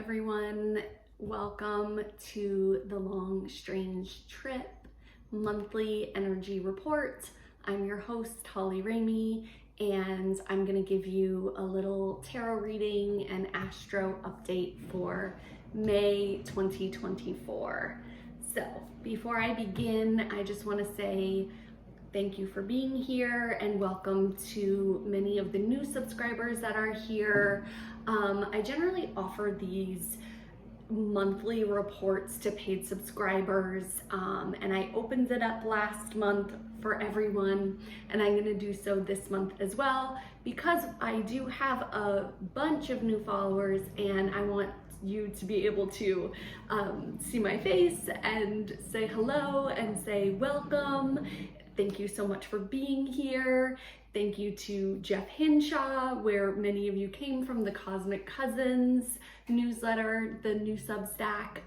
everyone. Welcome to the Long Strange Trip monthly energy report. I'm your host, Holly Ramey, and I'm going to give you a little tarot reading and astro update for May 2024. So before I begin, I just want to say thank you for being here and welcome to many of the new subscribers that are here. I generally offer these monthly reports to paid subscribers, and I opened it up last month for everyone, and I'm going to do so this month as well because I do have a bunch of new followers and I want you to be able to see my face and say hello and say welcome. Thank you so much for being here. Thank you to Jeff Hinshaw, where many of you came from, the Cosmic Cousins newsletter, the new Substack.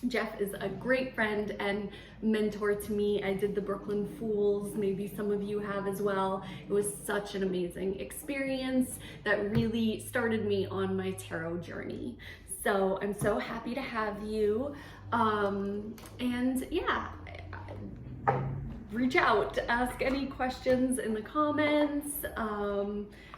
Jeff is a great friend and mentor to me. I did the Brooklyn Fools, maybe some of you have as well. It was such an amazing experience that really started me on my tarot journey. So I'm so happy to have you. And yeah, reach out, ask any questions in the comments.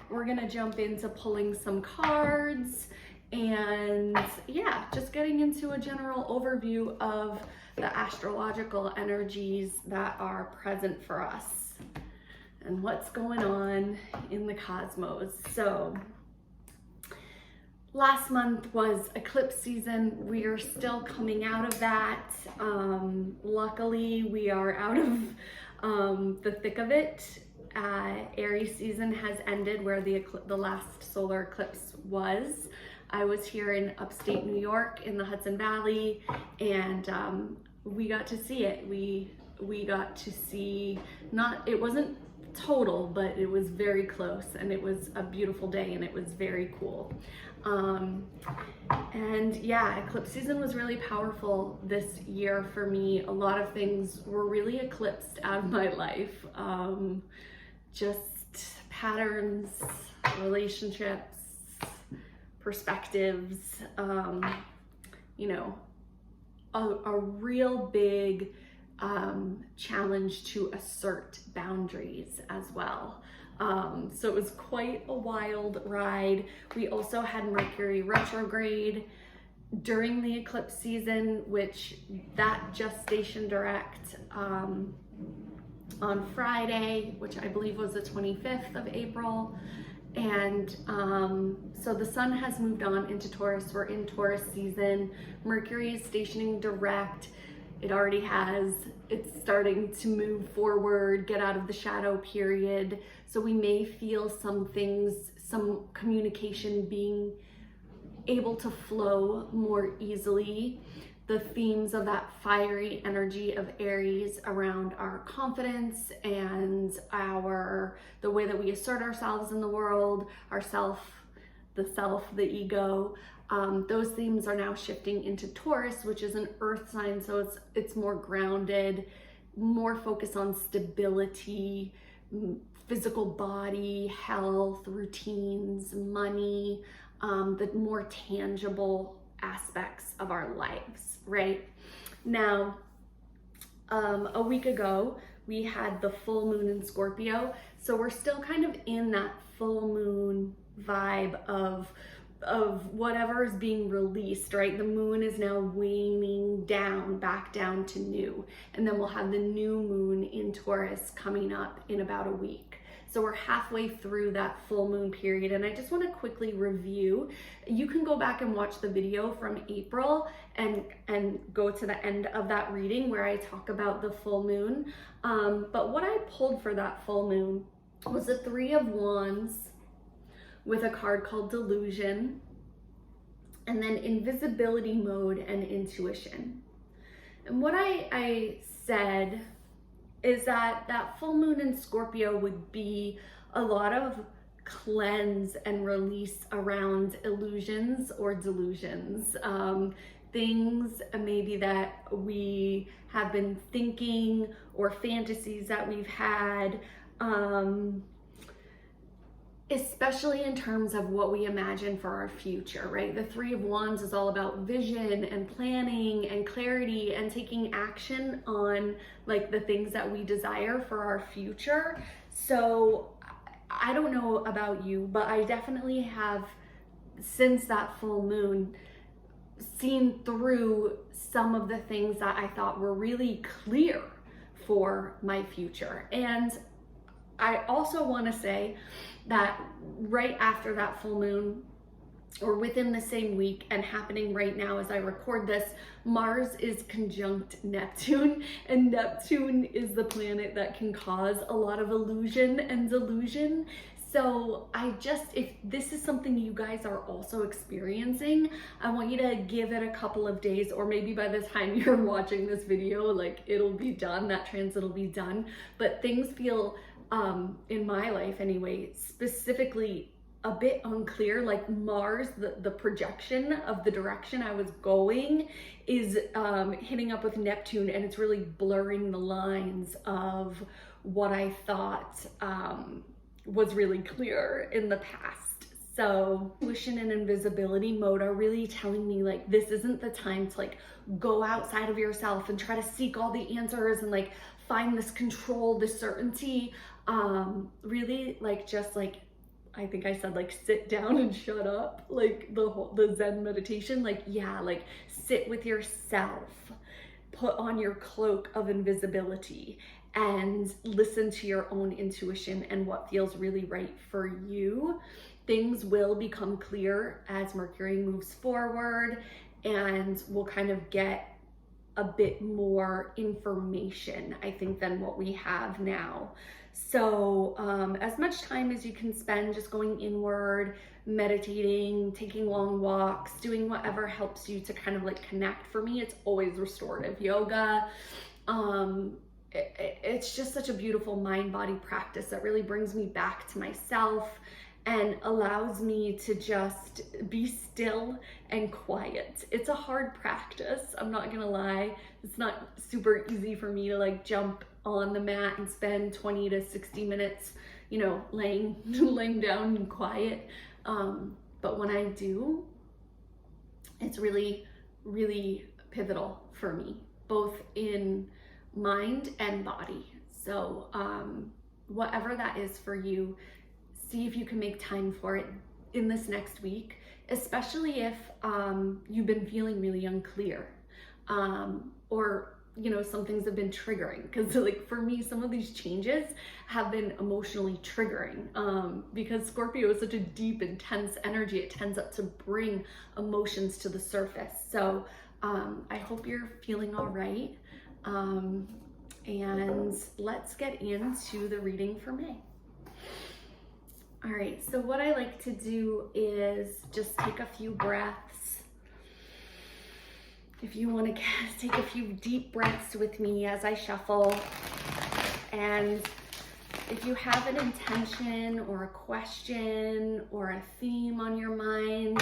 We're gonna jump into pulling some cards and yeah, just getting into a general overview of the astrological energies that are present for us and what's going on in the cosmos. So last month was eclipse season. We are still coming out of that. Luckily, we are out of the thick of it. Aries season has ended where the last solar eclipse was. I was here in upstate New York in the Hudson Valley, and we got to see it. We got to see, it wasn't total, but it was very close, and it was a beautiful day and it was very cool. And yeah, eclipse season was really powerful this year for me. A lot of things were really eclipsed out of my life. Just patterns, relationships, perspectives, you know, a real big challenge to assert boundaries as well. So it was quite a wild ride. We also had Mercury retrograde during the eclipse season, which that gestation direct on Friday, which I believe was the 25th of April. And so the sun has moved on into Taurus. We're in Taurus season. Mercury is stationing direct. It already has. It's starting to move forward, get out of the shadow period. So we may feel some things, some communication being able to flow more easily. The themes of that fiery energy of Aries around our confidence and the way that we assert ourselves in the world, the ego. Those themes are now shifting into Taurus, which is an earth sign, so it's more grounded, more focused on stability, physical body, health, routines, money, the more tangible aspects of our lives, right? Now, a week ago, we had the full moon in Scorpio, so we're still kind of in that full moon vibe of whatever is being released, right? The moon is now waning down, back down to new. And then we'll have the new moon in Taurus coming up in about a week. So we're halfway through that full moon period. And I just want to quickly review. You can go back and watch the video from April and go to the end of that reading where I talk about the full moon. But what I pulled for that full moon was the Three of Wands, with a card called Delusion, and then Invisibility Mode and Intuition. And what I said is that full moon in Scorpio would be a lot of cleanse and release around illusions or delusions. Things maybe that we have been thinking or fantasies that we've had. especially in terms of what we imagine for our future, right? The Three of Wands is all about vision and planning and clarity and taking action on like the things that we desire for our future. So I don't know about you, but I definitely have, since that full moon, seen through some of the things that I thought were really clear for my future. And I also want to say that right after that full moon, or within the same week and happening right now as I record this, Mars is conjunct Neptune, and Neptune is the planet that can cause a lot of illusion and delusion. So if this is something you guys are also experiencing, I want you to give it a couple of days, or maybe by the time you're watching this video, like it'll be done, that transit will be done. But things feel, in my life anyway, specifically a bit unclear. Like Mars, the projection of the direction I was going is hitting up with Neptune, and it's really blurring the lines of what I thought was really clear in the past. So intuition and invisibility mode are really telling me like this isn't the time to like go outside of yourself and try to seek all the answers and like find this control, this certainty. Really like just like, I think I said like sit down and shut up, like the Zen meditation, like yeah, like sit with yourself, put on your cloak of invisibility and listen to your own intuition and what feels really right for you. Things will become clear as Mercury moves forward, and we'll kind of get a bit more information, I think, than what we have now. So as much time as you can spend just going inward, meditating, taking long walks, doing whatever helps you to kind of like connect. For me, it's always restorative yoga. It's just such a beautiful mind-body practice that really brings me back to myself and allows me to just be still and quiet. It's a hard practice, I'm not gonna lie. It's not super easy for me to like jump on the mat and spend 20 to 60 minutes, you know, laying down and quiet. But when I do, it's really, really pivotal for me, both in mind and body. So whatever that is for you, see if you can make time for it in this next week, especially if you've been feeling really unclear, or you know, some things have been triggering. Because like for me, some of these changes have been emotionally triggering, because Scorpio is such a deep, intense energy. It tends to bring emotions to the surface. So I hope you're feeling all right. And let's get into the reading for May. All right, so what I like to do is just take a few breaths. If you want to take a few deep breaths with me as I shuffle, and if you have an intention or a question or a theme on your mind,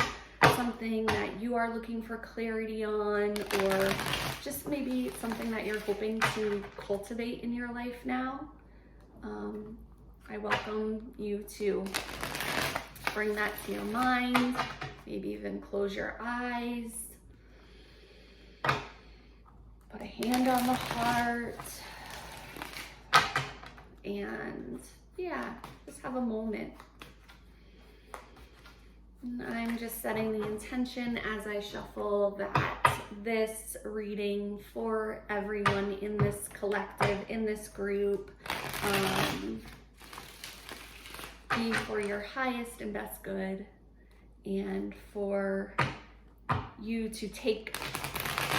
something that you are looking for clarity on, or just maybe something that you're hoping to cultivate in your life now, I welcome you to bring that to your mind. Maybe even close your eyes. Put a hand on the heart. And yeah, just have a moment. And I'm just setting the intention as I shuffle that this reading for everyone in this collective, in this group, be for your highest and best good, and for you to take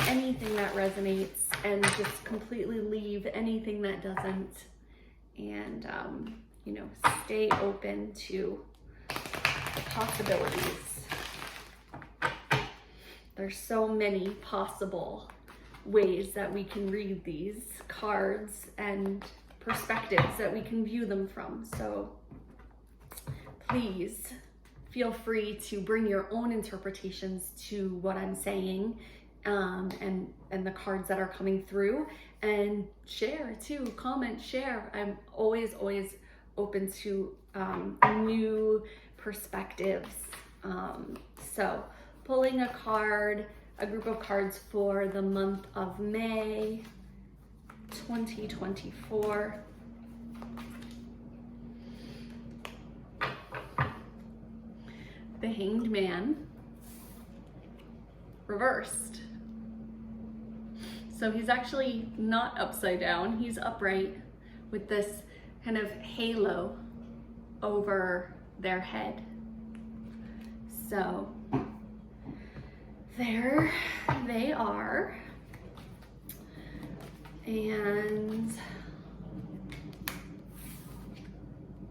anything that resonates and just completely leave anything that doesn't, and you know, stay open to the possibilities. There's so many possible ways that we can read these cards and perspectives that we can view them from. So please feel free to bring your own interpretations to what I'm saying, and the cards that are coming through, and share too, comment, share. I'm always open to new perspectives. So pulling a card, a group of cards for the month of May 2024. The Hanged Man, reversed. So he's actually not upside down, he's upright with this kind of halo over their head. So there they are. And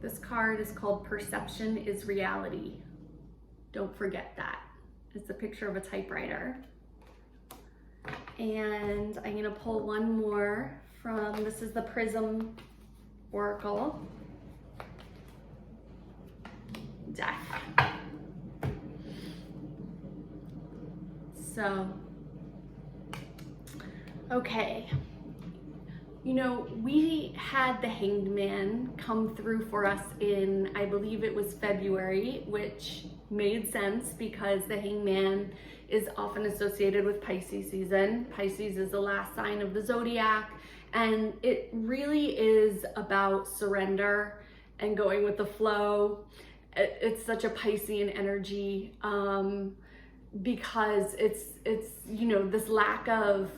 this card is called Perception is Reality. Don't forget that. It's a picture of a typewriter. And I'm gonna pull one more from, this is the Prism Oracle deck. So, okay. You know, we had the Hanged Man come through for us in, I believe it was February, which made sense because the Hanged Man is often associated with Pisces season. Pisces is the last sign of the zodiac, and it really is about surrender and going with the flow. It's such a Piscean energy because it's you know, this lack of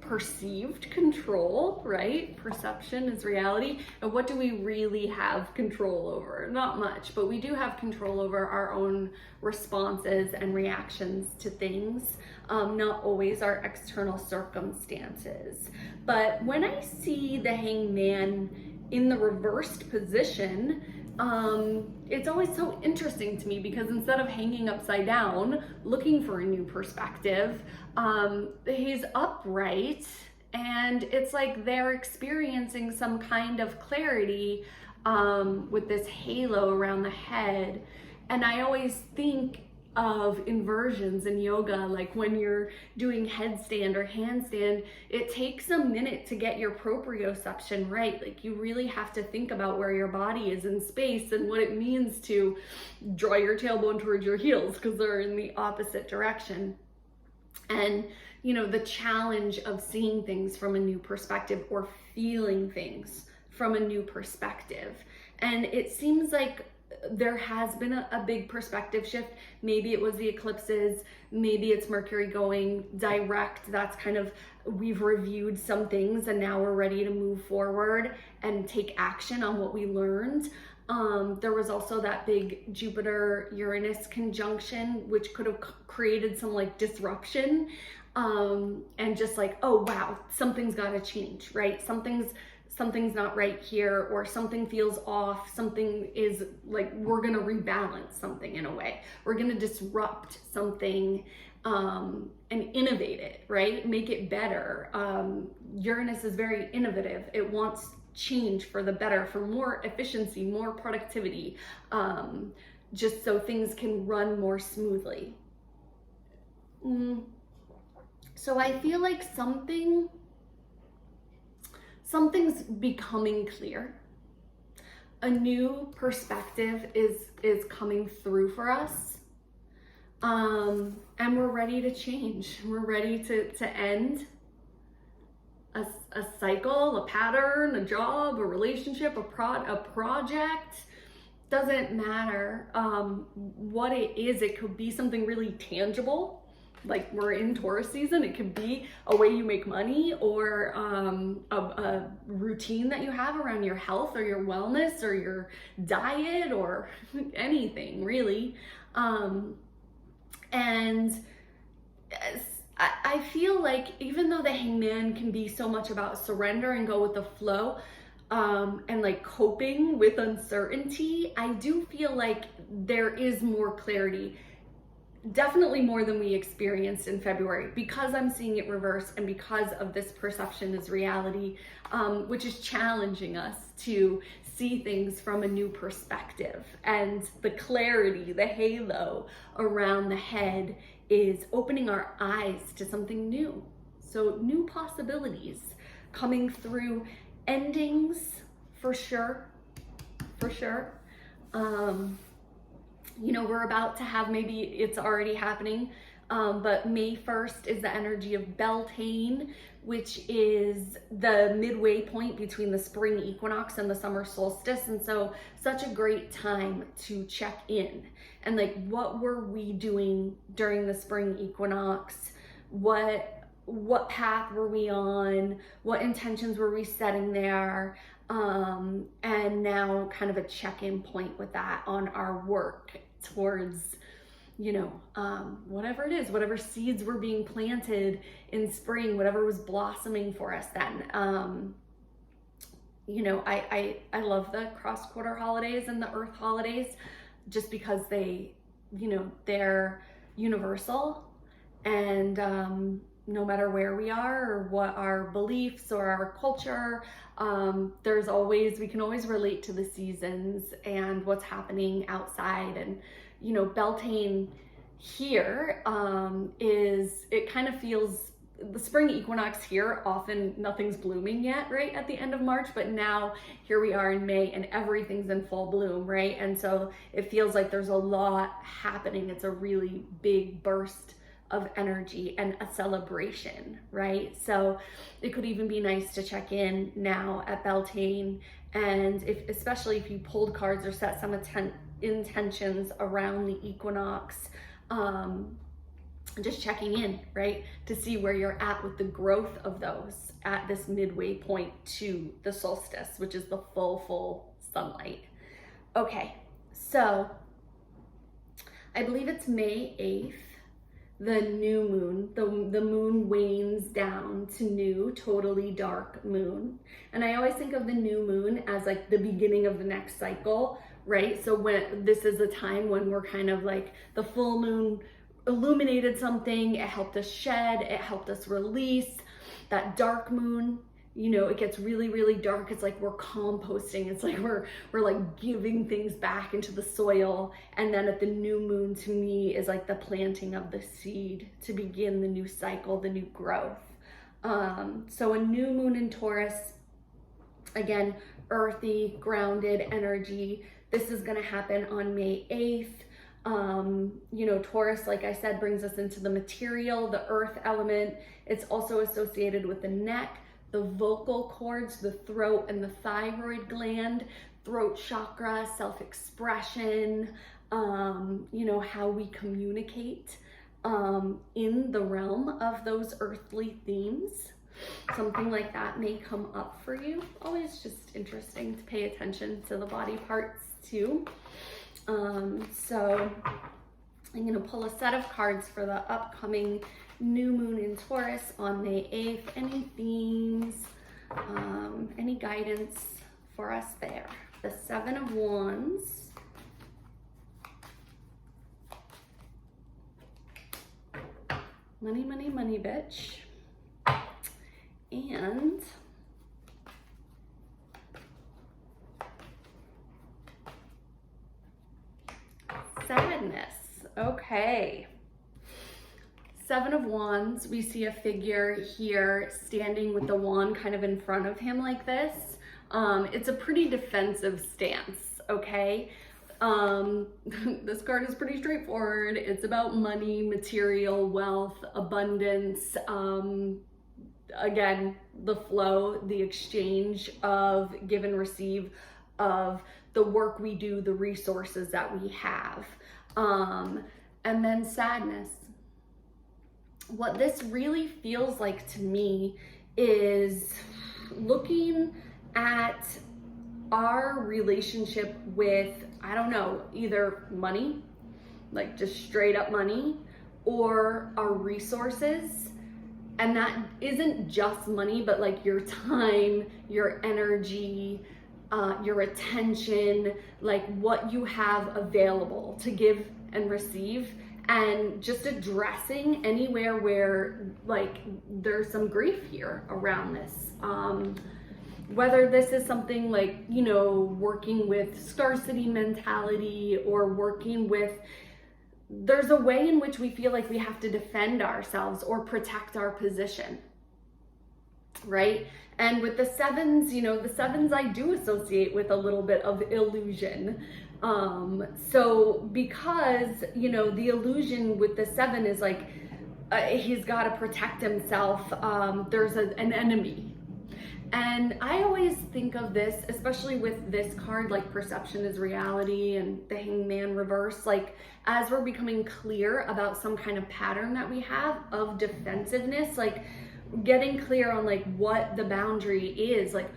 perceived control, right? Perception is reality. And what do we really have control over? Not much, but we do have control over our own responses and reactions to things, not always our external circumstances. But when I see the Hanged Man in the reversed position, it's always so interesting to me because instead of hanging upside down, looking for a new perspective, he's upright, and it's like they're experiencing some kind of clarity with this halo around the head. And I always think of inversions in yoga, like when you're doing headstand or handstand, it takes a minute to get your proprioception right. Like you really have to think about where your body is in space and what it means to draw your tailbone towards your heels because they're in the opposite direction. And you know, the challenge of seeing things from a new perspective or feeling things from a new perspective. And it seems like there has been a big perspective shift. Maybe it was the eclipses, maybe it's Mercury going direct. That's kind of, we've reviewed some things and now we're ready to move forward and take action on what we learned. There was also that big Jupiter-Uranus conjunction, which could have created some like disruption and just like, oh wow, something's got to change, right? Something's not right here, or something feels off, something is like, we're gonna rebalance something in a way. We're gonna disrupt something and innovate it, right? Make it better. Uranus is very innovative. It wants change for the better, for more efficiency, more productivity, just so things can run more smoothly. So I feel like something's becoming clear. A new perspective is coming through for us. And we're ready to change. We're ready to end a cycle, a pattern, a job, a relationship, a project. Doesn't matter what it is. It could be something really tangible. Like we're in Taurus season, it could be a way you make money, or a routine that you have around your health or your wellness or your diet or anything really. And I feel like even though the Hanged Man can be so much about surrender and go with the flow, and like coping with uncertainty, I do feel like there is more clarity. Definitely more than we experienced in February, because I'm seeing it reverse and because of this perception is reality, which is challenging us to see things from a new perspective. And the clarity, the halo around the head is opening our eyes to something new. So new possibilities coming through, endings for sure, for sure. You know, we're about to have, maybe it's already happening, but May 1st is the energy of Beltane, which is the midway point between the spring equinox and the summer solstice. And so such a great time to check in and like, what were we doing during the spring equinox? What path were we on? What intentions were we setting there? And now kind of a check-in point with that on our work towards, you know, whatever it is, whatever seeds were being planted in spring, whatever was blossoming for us then. You know, I love the cross-quarter holidays and the earth holidays just because they, you know, they're universal, and no matter where we are or what our beliefs or our culture, we can always relate to the seasons and what's happening outside. And, you know, Beltane here it kind of feels, the spring equinox here, often nothing's blooming yet, right, at the end of March, but now here we are in May and everything's in full bloom, right? And so it feels like there's a lot happening. It's a really big burst of energy and a celebration, right? So it could even be nice to check in now at Beltane, and especially if you pulled cards or set some intentions around the equinox, just checking in, right, to see where you're at with the growth of those at this midway point to the solstice, which is the full sunlight. Okay, so I believe it's May 8th, the new moon, the moon wanes down to new, totally dark moon. And I always think of the new moon as like the beginning of the next cycle, right? So when this is a time when we're kind of like, the full moon illuminated something, it helped us shed, it helped us release. That dark moon, you know, it gets really dark. It's like we're composting. It's like we're like giving things back into the soil. And then at the new moon, to me, is like the planting of the seed to begin the new cycle, the new growth. So a new moon in Taurus, again, earthy, grounded energy. This is going to happen on May 8th. You know, Taurus, like I said, brings us into the material, the earth element. It's also associated with the neck, the vocal cords, the throat and the thyroid gland, throat chakra, self-expression, you know, how we communicate in the realm of those earthly themes. Something like that may come up for you. Always just interesting to pay attention to the body parts too. So I'm going to pull a set of cards for the upcoming new moon in Taurus on May 8th. Any themes, any guidance for us there? The 7 of Wands, money, bitch, and sadness. Okay. 7 of Wands, we see a figure here standing with the wand kind of in front of him like this. It's a pretty defensive stance, okay? This card is pretty straightforward. It's about money, material, wealth, abundance, again, the flow, the exchange of give and receive of the work we do, the resources that we have. And then sadness. What this really feels like to me is looking at our relationship with, I don't know, either money, like just straight up money, or our resources. And that isn't just money, but like your time, your energy, your attention, like what you have available to give and receive, and just addressing anywhere where like there's some grief here around this. Whether this is something like, you know, working with scarcity mentality, or working with, there's a way in which we feel like we have to defend ourselves or protect our position. right? And with the sevens, you know, the sevens I do associate with a little bit of illusion. So because, you know, the illusion with the seven is like, he's got to protect himself. There's an enemy. And I always think of this, especially with this card, like perception is reality and the Hangman reverse, like as we're becoming clear about some kind of pattern that we have of defensiveness, like getting clear on like what the boundary is, like,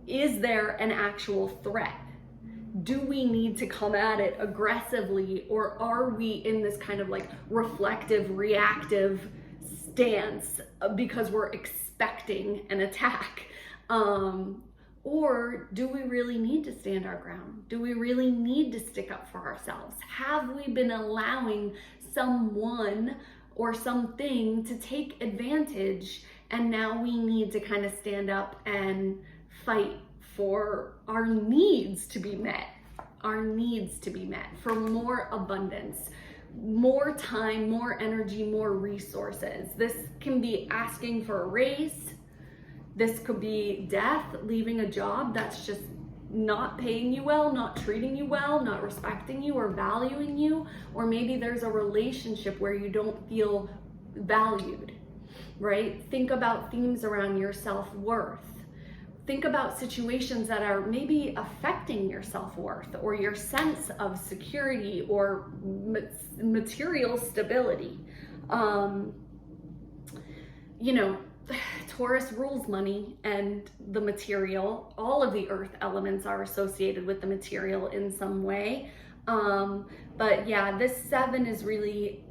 is there an actual threat? Do we need to come at it aggressively, or are we in this kind of like reflective, reactive stance because we're expecting an attack? Or do we really need to stand our ground? Do we really need to stick up for ourselves? Have we been allowing someone or something to take advantage, and now we need to kind of stand up and fight for our needs to be met, for more abundance, more time, more energy, more resources. This can be asking for a raise. This could be death, leaving a job that's just not paying you well, not treating you well, not respecting you or valuing you. Or maybe there's a relationship where you don't feel valued, right? Think about themes around your self-worth. Think about situations that are maybe affecting your self-worth or your sense of security or material stability. You know, Taurus rules money and the material. All of the earth elements are associated with the material in some way. But yeah, this seven is really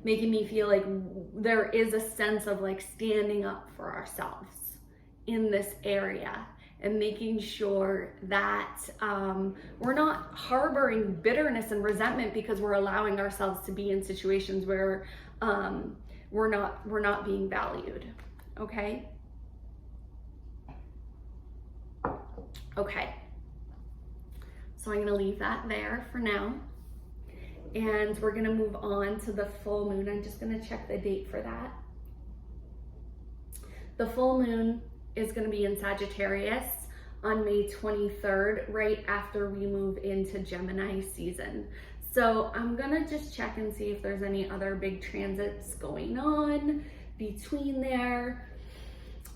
making me feel like there is a sense of like standing up for ourselves in this area and making sure that we're not harboring bitterness and resentment because we're allowing ourselves to be in situations where we're not being valued. Okay. So I'm gonna leave that there for now. And we're gonna move on to the full moon. I'm just gonna check the date for that. The full moon is gonna be in Sagittarius on May 23rd, right after we move into Gemini season. So I'm gonna just check and see if there's any other big transits going on between there.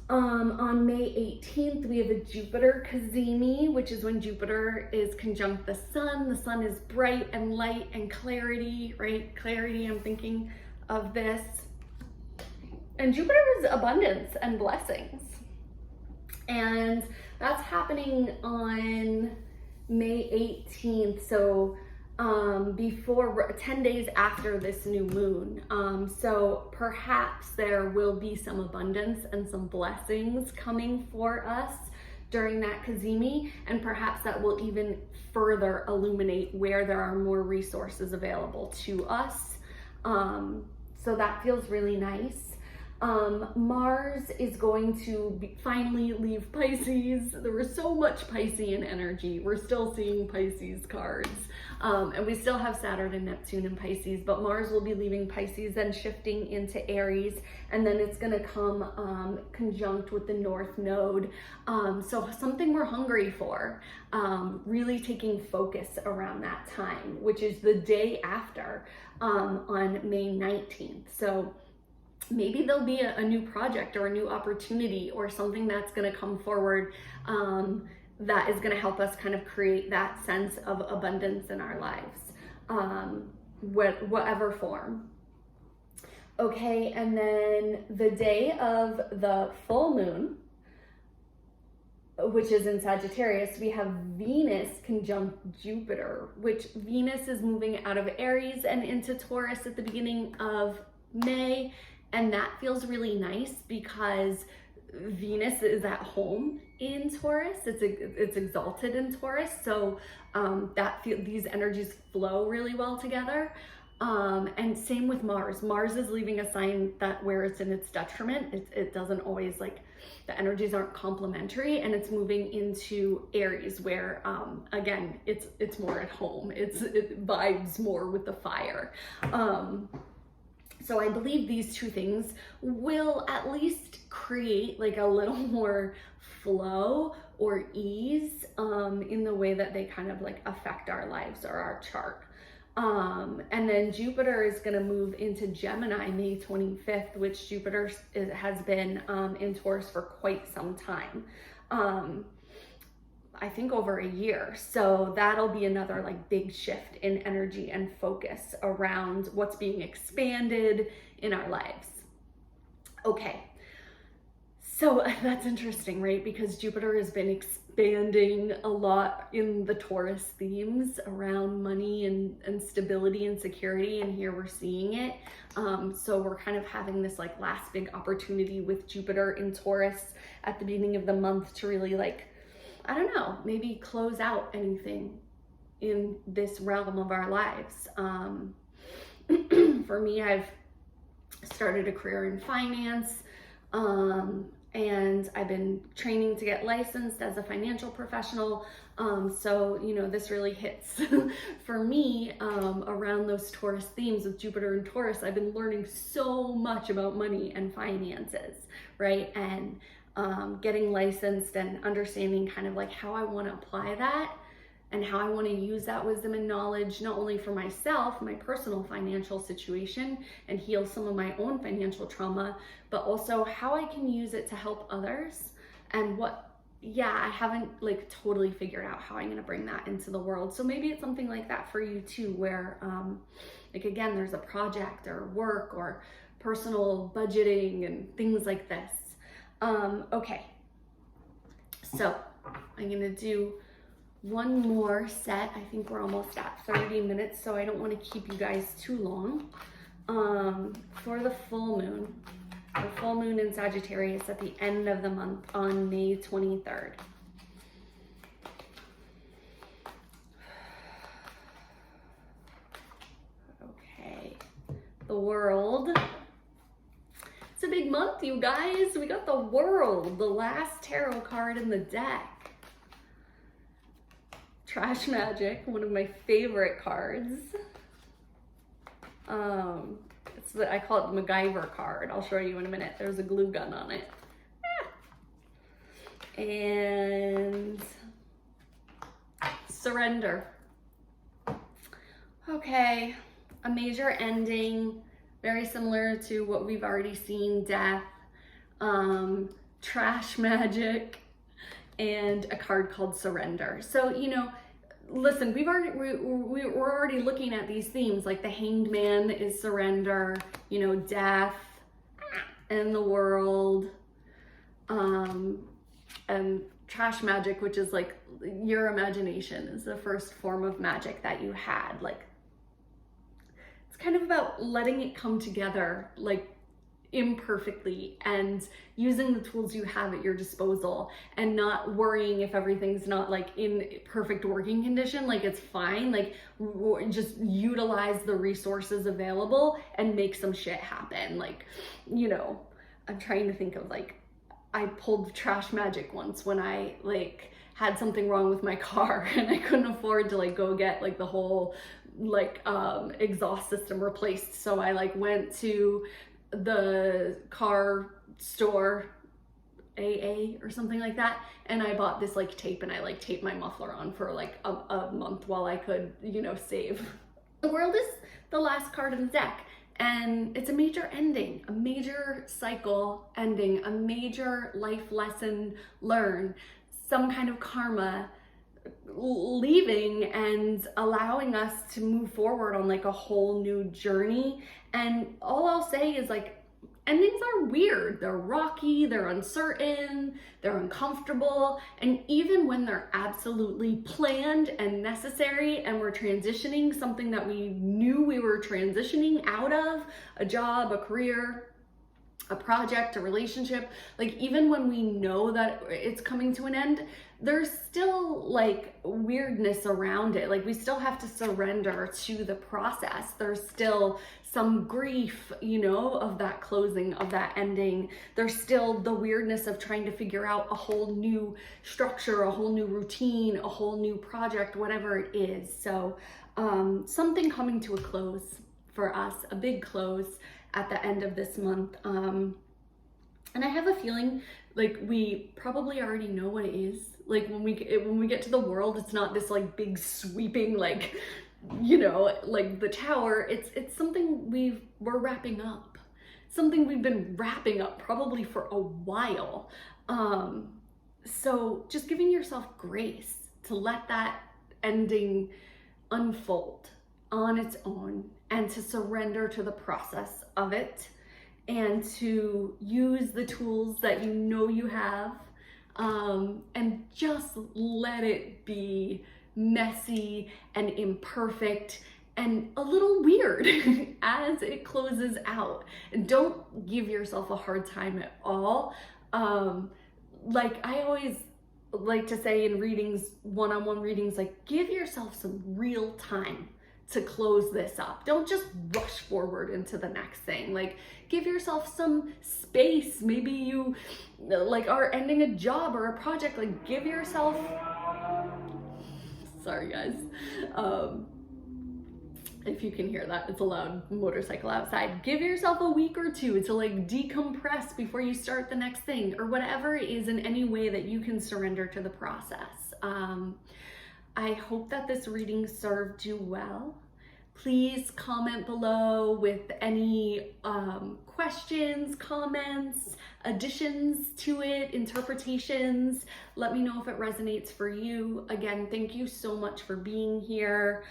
On May 18th, we have a Jupiter Cazimi, which is when Jupiter is conjunct the sun. The sun is bright and light and clarity, right? Clarity, I'm thinking of this. And Jupiter is abundance and blessings. And that's happening on May 18th. So before 10 days after this new moon. So perhaps there will be some abundance and some blessings coming for us during that Cazimi, and perhaps that will even further illuminate where there are more resources available to us. So that feels really nice. Mars is going to finally leave Pisces. There was so much Piscean energy. We're still seeing Pisces cards. And we still have Saturn and Neptune in Pisces, but Mars will be leaving Pisces and shifting into Aries, and then it's gonna come conjunct with the North Node. So something we're hungry for, really taking focus around that time, which is the day after, on May 19th. So maybe there'll be a new project or a new opportunity or something that's going to come forward that is going to help us kind of create that sense of abundance in our lives, whatever form. Okay, and then the day of the full moon, which is in Sagittarius, we have Venus conjunct Jupiter, which Venus is moving out of Aries and into Taurus at the beginning of May. And that feels really nice because Venus is at home in Taurus. It's exalted in Taurus. So these energies flow really well together. And same with Mars. Mars is leaving a sign that where it's in its detriment. It doesn't always, like, the energies aren't complementary, and it's moving into Aries where, again, it's more at home. It vibes more with the fire. So I believe these two things will at least create like a little more flow or ease in the way that they kind of like affect our lives or our chart. And then Jupiter is going to move into Gemini May 25th, which Jupiter has been in Taurus for quite some time. I think over a year. So that'll be another like big shift in energy and focus around what's being expanded in our lives. Okay. So that's interesting, right? Because Jupiter has been expanding a lot in the Taurus themes around money and stability and security. And here we're seeing it. So we're kind of having this like last big opportunity with Jupiter in Taurus at the beginning of the month to really like, I don't know, maybe close out anything in this realm of our lives. For me, I've started a career in finance, and I've been training to get licensed as a financial professional. So, you know, this really hits for me around those Taurus themes with Jupiter and Taurus. I've been learning so much about money and finances, right? And getting licensed and understanding kind of like how I want to apply that and how I want to use that wisdom and knowledge, not only for myself, my personal financial situation, and heal some of my own financial trauma, but also how I can use it to help others. And I haven't like totally figured out how I'm going to bring that into the world. So maybe it's something like that for you too, where like again, there's a project or work or personal budgeting and things like this. Okay, so I'm gonna do one more set. I think we're almost at 30 minutes, so I don't want to keep you guys too long. For the full moon in Sagittarius at the end of the month on May 23rd. Okay, the World. It's a big month, you guys. We got the World, the last tarot card in the deck. Trash Magic, one of my favorite cards. I call it the MacGyver card. I'll show you in a minute. There's a glue gun on it. And Surrender. Okay, a major ending. Very similar to what we've already seen, death, trash magic, and a card called Surrender. So, you know, listen, we're already looking at these themes, like the Hanged Man is surrender, you know, death, and the World, and trash magic, which is like your imagination is the first form of magic that you had, like it's kind of about letting it come together like imperfectly and using the tools you have at your disposal and not worrying if everything's not like in perfect working condition. Like it's fine, like just utilize the resources available and make some shit happen. Like, you know, I'm trying to think of like, I pulled trash magic once when I like had something wrong with my car and I couldn't afford to like go get like the whole like exhaust system replaced. So I like went to the car store, AA or something like that, and I bought this like tape and I like taped my muffler on for like a month while I could, you know, save. The World is the last card in the deck, and it's a major ending, a major cycle ending, a major life lesson learned, some kind of karma leaving and allowing us to move forward on like a whole new journey. And all I'll say is like endings are weird, they're rocky, they're uncertain, they're uncomfortable, and even when they're absolutely planned and necessary and we're transitioning something that we knew we were transitioning out of, a job, a career, a project, a relationship, like even when we know that it's coming to an end, there's still like weirdness around it. Like we still have to surrender to the process. There's still some grief, you know, of that closing, of that ending. There's still the weirdness of trying to figure out a whole new structure, a whole new routine, a whole new project, whatever it is. So something coming to a close for us, a big close at the end of this month. And I have a feeling like we probably already know what it is. Like when we get to the world, it's not this like big sweeping, like, you know, like the tower. It's something we're wrapping up, something we've been wrapping up probably for a while. So just giving yourself grace to let that ending unfold on its own, and to surrender to the process of it, and to use the tools that you know you have, and just let it be messy and imperfect and a little weird as it closes out. And don't give yourself a hard time at all. Like I always like to say in readings, one-on-one readings, like give yourself some real time to close this up. Don't just rush forward into the next thing. Like give yourself some space. Maybe you like are ending a job or a project. Like give yourself, sorry guys, if you can hear that, it's a loud motorcycle outside. Give yourself a week or two to like decompress before you start the next thing, or whatever it is, in any way that you can surrender to the process. I hope that this reading served you well. Please comment below with any questions, comments, additions to it, interpretations. Let me know if it resonates for you. Again, thank you so much for being here.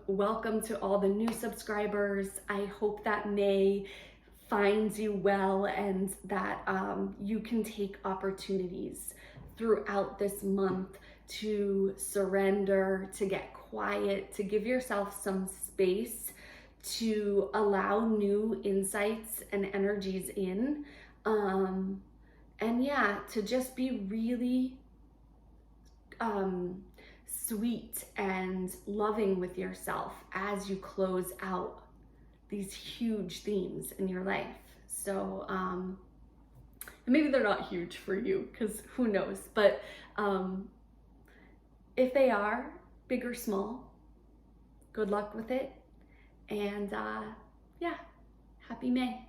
Welcome to all the new subscribers. I hope that May finds you well, and that you can take opportunities throughout this month to surrender, to get quiet, to give yourself some space to allow new insights and energies in. And yeah, to just be really sweet and loving with yourself as you close out these huge themes in your life. So, and maybe they're not huge for you, because who knows, but if they are, big or small, good luck with it. And yeah, happy May.